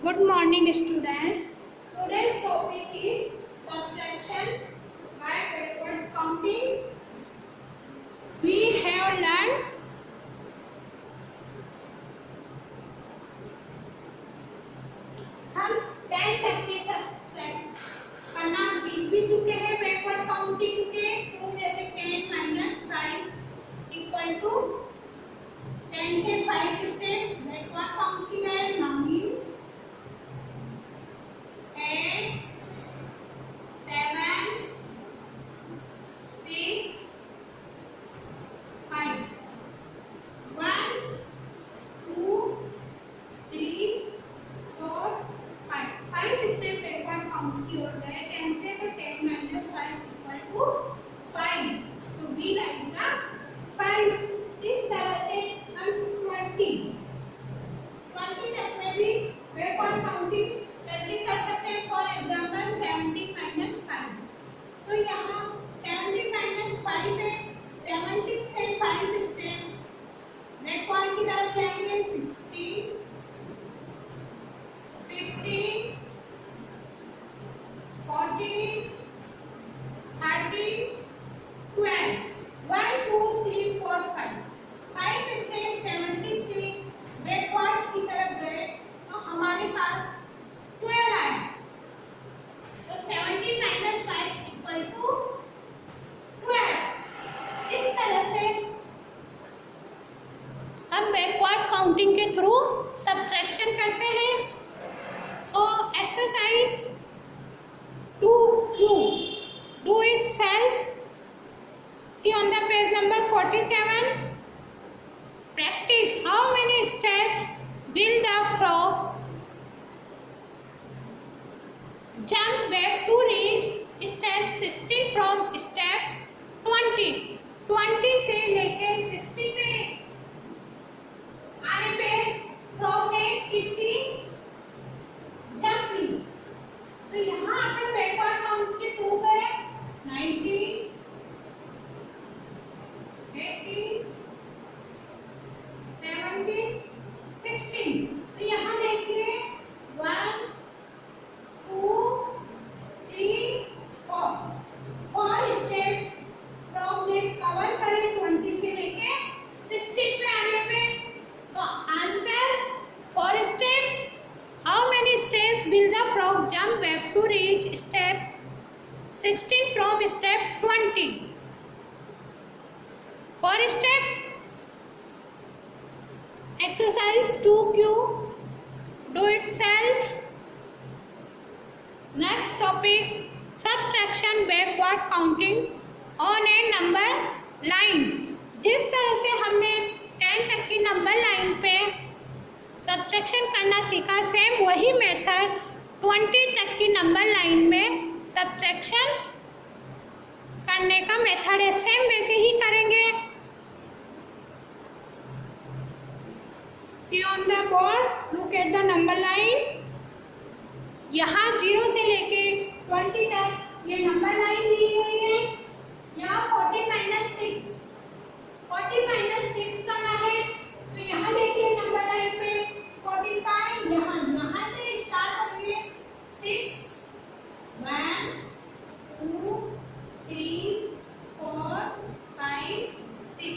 Good morning, students. Today's topic is subtraction by backward counting. We have learned हम 10 तक के subtract करना सीख भी चुके हैं बैकवर्ड काउंटिंग के टू, जैसे 10 - 5 इक्वल टू 10 से 5 स्टेप बैकवर्ड काउंटिंग है 9 8 7 6 5 1 2 3 4 5 स्टेप बैकवर्ड काउंट की ओर गए 10 से, तो 10 - 5 इक्वल टू 5, तो बी लगेगा 5। इस तरह से हम 20 तक में भी बैकवर्ड काउंटिंग कर सकते हैं। फॉर एग्जांपल 17 - 5, तो यहाँ 17 - 5 है, 17 से 5 स्टेप बैकवर्ड की तरफ जाएंगे 16 15 14 13 12 1 2 3 4 5 स्टेप 17 से बैकवर्ड की तरफ गए तो हमारे पास 12 आया, तो 17 - 5 इक्वल टू 12। इस तरह से हम बैकवर्ड काउंटिंग के थ्रू सब्ट्रैक्शन करते हैं। So exercise 2Q, do it self. See on the page number 47. Practice. How many steps will the frog jump back to reach step 16 from step 20? 20 से लेके 60 पे आने पे फ्रॉग ने कितनी जंप ली, तो यहाँ अपन बैकवर्ड काउंट के थ्रू गए 19 18 17 16, तो यहाँ देखिए 1 2 3 4 स्टेप फ्रॉग ने कवर करे 20 से लेके 16 पे आने पे। तो answer 4 step. How many steps will the frog jump back to reach step 16 from step 20? 4 step. Exercise 2Q, do it self. Next topic, subtraction backward counting on a number line. जिस तरह से हमने 10 तक की नंबर लाइन पे subtraction करना सीखा, same वही मेथड 20 तक की नंबर लाइन में सब्ट्रैक्शन करने का मेथड है, सेम वैसे ही करेंगे। See on the board, look at the number line. यहाँ 0 से लेके 20 तक ये नंबर लाइन दी हुई है। यहाँ 40 - 6 करना है, तो यहाँ देखिए नंबर लाइन पे 45, यहाँ से स्टार्ट होंगे 6 1 2 3 4 5 6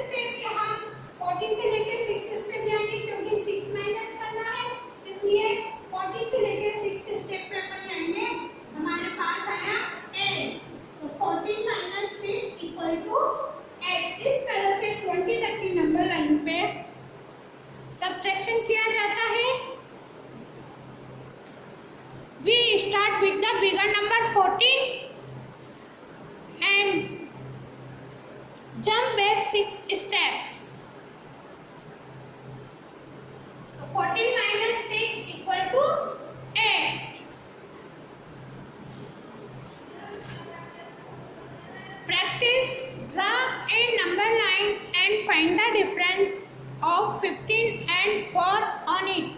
स्टेप यहाँ 14 से लेके 6 स्टेप जाएंगे, क्योंकि 6 माइनस करना है, इसलिए 14 से लेके 6 स्टेप पे अपन जाएंगे। हमारे पास आया 8, तो 14 - 6 इक्वल टू 8। इस तरह से 20 तक की नंबर लाइन पे सब्ट्रैक्शन किया जाता है। We start with the bigger number 14 and jump back 6 steps. So 14 - 6 equal to 8. Practice, draw a number line and find the difference of 15 and 4 on it.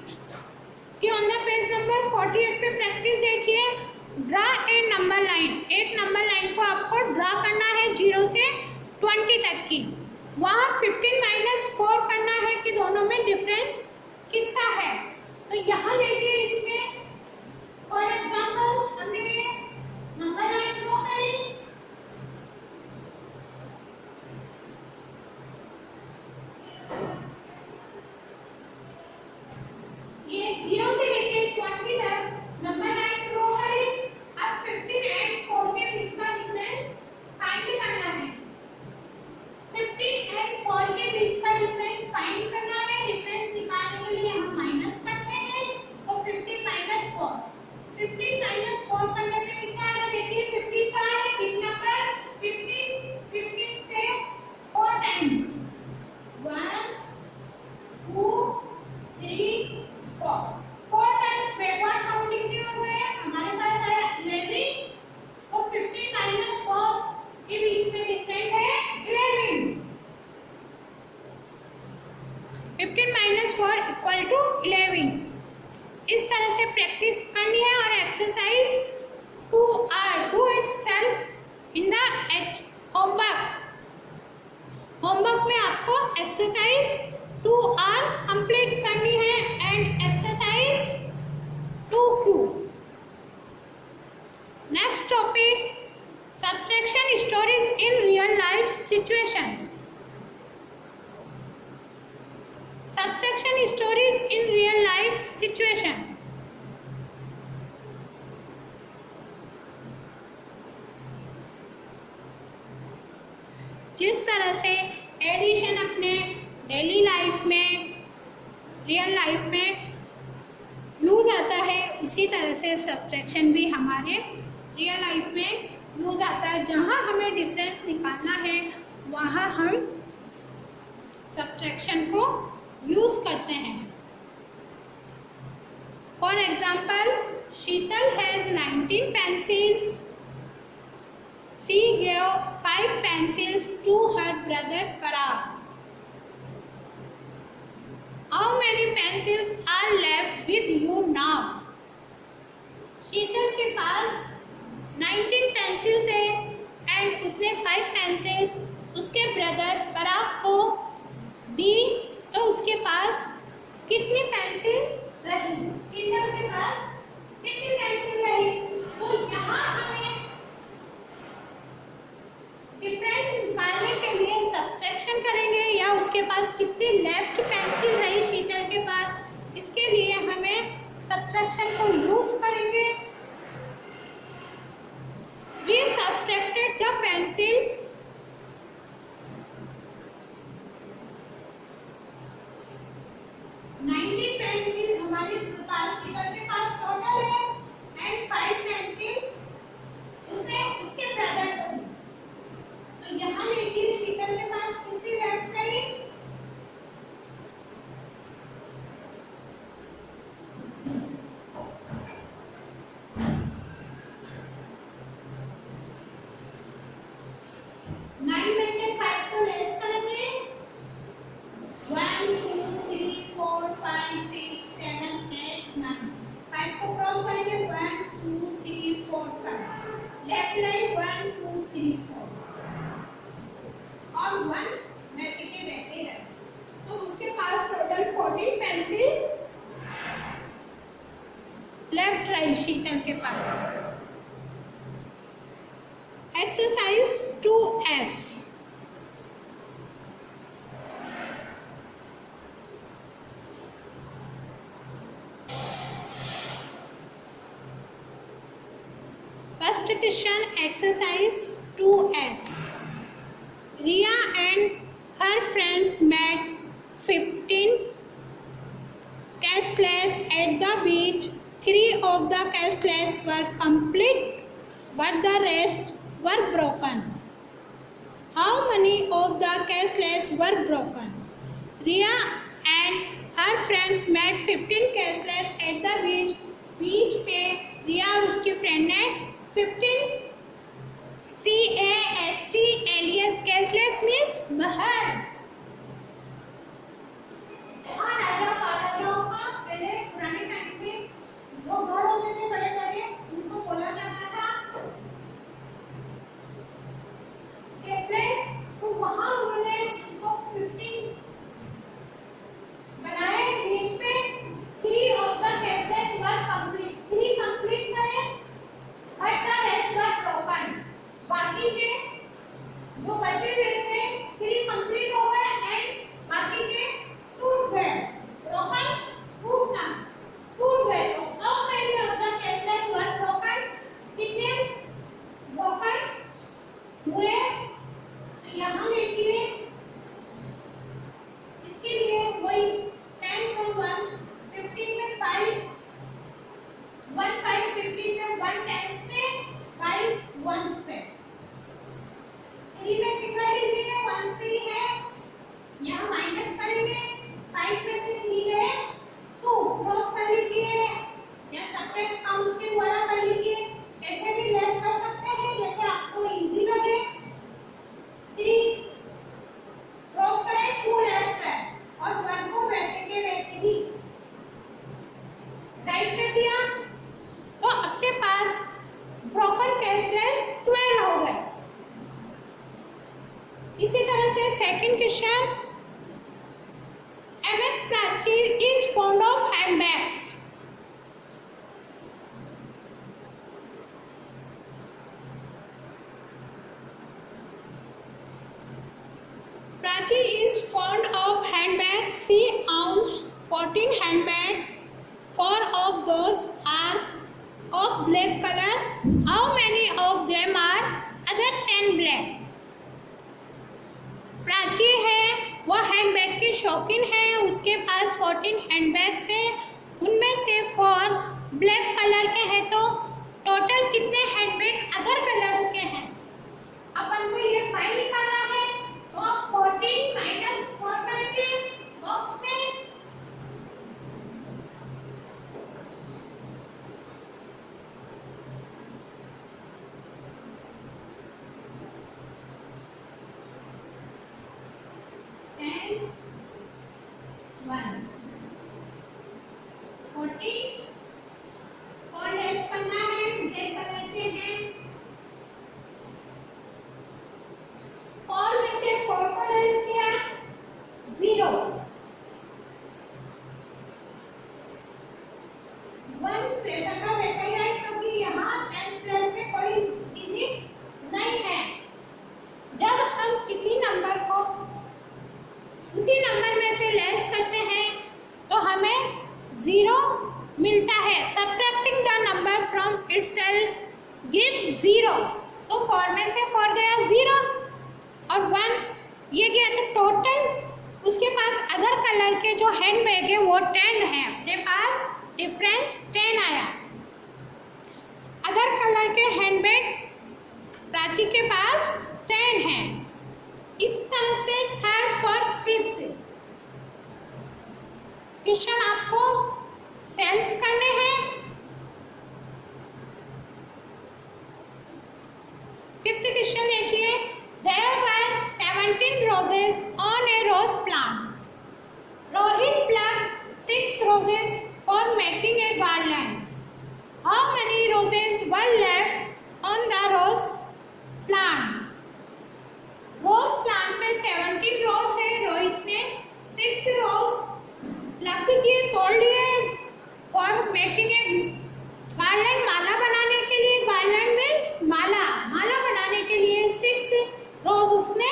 See on the page number 48 पे practice देखिए। Draw a number line, एक number line को आपको draw करना है 0 से 20 तक की। वहाँ 15 - 4 करना है कि दोनों में डिफरेंस कितना है। तो यहाँ देखिए इसमें फॉर एग्जाम्पल हमने ये नंबर लाइन ड्रॉ करी, ये 0 से लेके 20 तक नंबर लाइन ड्रॉ करी। अब 15 एंड 4 के बीच का डिफरेंस फाइंड करना है। 15 एंड 4 के बीच का डिफरेंस फाइंड करना है। डिफरेंस निकालने के लिए हम माइनस करते हैं, तो 15 माइनस 4, 15 माइनस 4 करने पे कितना आएगा? देखिए 15 का है बिग नंबर, 15 से 4 टाइम्स 1 2 3 4 टाइम्स बैकवर्ड काउंटिंग में हो गए। हमारे पास है 11, तो 15 माइनस 4 के बीच में डिफरेंस है 11। 15 माइनस 4 इक्वल टू 11। इस तरह से प्रैक्टिस करनी है और exercise 2R do it self in the homework. Homework में आपको एक्सरसाइज 2R कंप्लीट करनी है and exercise 2Q। Next topic subtraction stories in real life situation. Subtraction stories in real life situation. जिस तरह से एडिशन अपने डेली लाइफ में, real life में यूज आता है, उसी तरह से सब्ट्रैक्शन भी हमारे रियल लाइफ में यूज आता है। जहाँ हमें डिफरेंस निकालना है वहाँ हम सब्ट्रैक्शन को यूज करते हैं। For example, Sheetal has 19 pencils, she gave 5 pencils to her brother Parag. How many pencils are left with you now? शीतल के पास 19 पेंसिल्स है एंड उसने 5 पेंसिल्स उसके ब्रदर पराग को दी, तो उसके पास कितनी पेंसिल रही? शीतल के पास कितनी पेंसिल रही? तो यहाँ हमें डिफरेंस निकालने के लिए सब्ट्रैक्शन करेंगे, या उसके पास कितनी लेफ्ट पेंसिल रही शीतल के पास, इसके लिए हमें सब्ट्रैक्शन को यूज करेंगे। We subtracted the pencil pencil हमारे पास शीतल के पास टोटल है एंड 5 पेंसिल उसने उसके ब्रदर को दी। तो यहाँ देखिए शीतल के पास कितनी लेफ्ट रही? लेफ्ट राइट 1 2 3 4 और 1 वैसे के वैसे ही रहे। तो उसके पास total 14 pencil left right Sheetal के पास। Exercise 2S। First question, exercise 2S. Riya and her friends met 15 castles at the beach. 3 of the castles were complete, but the rest were broken. How many of the castles were broken? Riya and her friends met 15 castles at the beach. बीच पे रिया और उसके friend ने 15 CASTLES cashless means महल। जहाँ राजा महाराजाओं का पहले पुराने time में जो घर होते थे बड़े बड़े उनको बोला जाता था कैशलेस। तो वहाँ उन्होंने इसको 15 बनाए। बीच पे 3 of the Prachi is fond of handbags. Prachi is fond of handbags. She owns 14 handbags. 4 of those are of black color. How many of them are other than black? Prachi है वो हैंडबैग की शौकीन है, उसके पास 14 हैंडबैग्स है, उनमें से 4 black colour के हैं। तो टोटल कितने हैंडबैग अदर कलर्स के हैं? अपन को ये 5 निकालना है, तो आप 14 माइनस 4 करेंगे बॉक्स में। Ones 14 और लेस करना है, ब्लैक कलर के हैं। 4 में से 4 को लेस किया 0, 1 वैसा का वैसा ही है, क्योंकि यहाँ टेंस प्लस में कोई डिजिट नहीं है। जब हम किसी नंबर को उसी नंबर में से लेस करते हैं तो हमें 0 मिलता है। Subtracting the number from itself gives 0। तो 4 में से 4 गया 0 और 1 ये गया, तो टोटल उसके पास अदर कलर के जो हैंडबैग है वो 10 है। अपने पास डिफरेंस 10 आया। अदर कलर के हैंडबैग प्राची के पास 10 है। इस तरह से 3rd, 4th, 5th क्वेश्चन आपको सेल्फ करने हैं। 5th क्वेश्चन देखिए, There were 17 roses on a rose plant. Rohit plucked 6 roses for making a garland. How many roses were left on the rose plant? Rose plant में 17 रोज है, रोहित ने 6 रोज plug किए, तोड़ लिए फॉर मेकिंग ए गार्लैंड, माला बनाने के लिए। गार्लैंड में माला बनाने के लिए 6 रोज उसने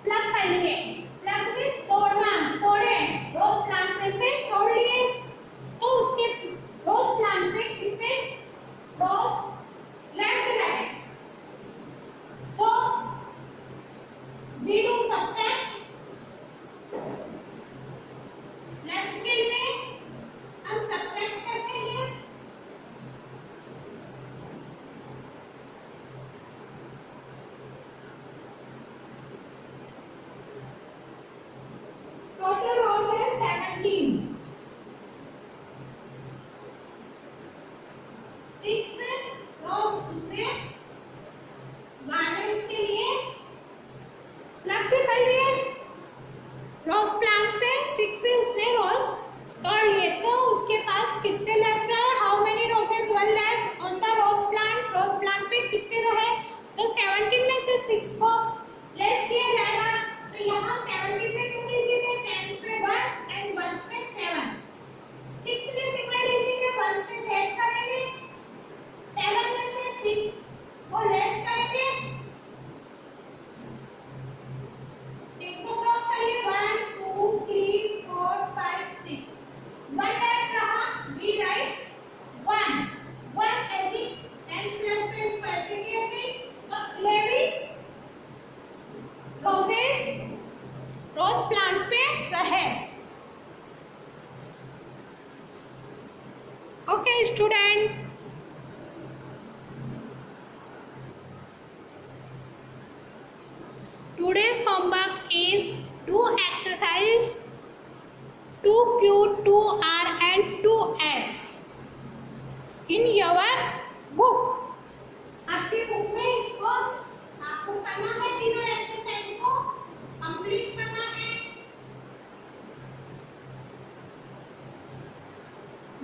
प्लग कर लिए। प्लग में तोड़े, रोज प्लांट में से तोड़ लिए। तो उसके रोज प्लांट में कितने रोज लेफ्ट रहे? सो we do subtract। लेफ्ट के लिए हम सबट्रैक्ट करते हैं। टोटल रोज है 17। 6 रोज उसने गार्डन्स के लिए प्लग भी कर लिए। रोज प्लांट से 6 उसने रोज तोड़ लिए, तो उसके पास कितने लेफ्ट रहे? How many roses were left on the rose plant? Rose plant पे कितने रहे? तो 17 में से 6 को लेस किया जाएगा। तो यहाँ 17 में 2 डिजिट है, 10 पे 1 एंड 1 पे 7। 6 में सिंगल डिजिट है, 1 पे सेट करेंगे। 7 में से 6 को लेस करेंगे, 6 को क्रॉस करिए, 1 2 3 4 5 6। 1 लेफ्ट रहा, बी राइट 1 ऐसी 10 प्लस पे इसको ऐसे कैसे? तो 11 रोजेस रोज प्लांट पे रहे। Okay student, today's homework is do exercise 2Q, 2R and 2S in your book। आपकी बुक में इसको आपको करना है, तीनों एक्सरसाइज को कंप्लीट करना है।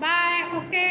बाय। ओके।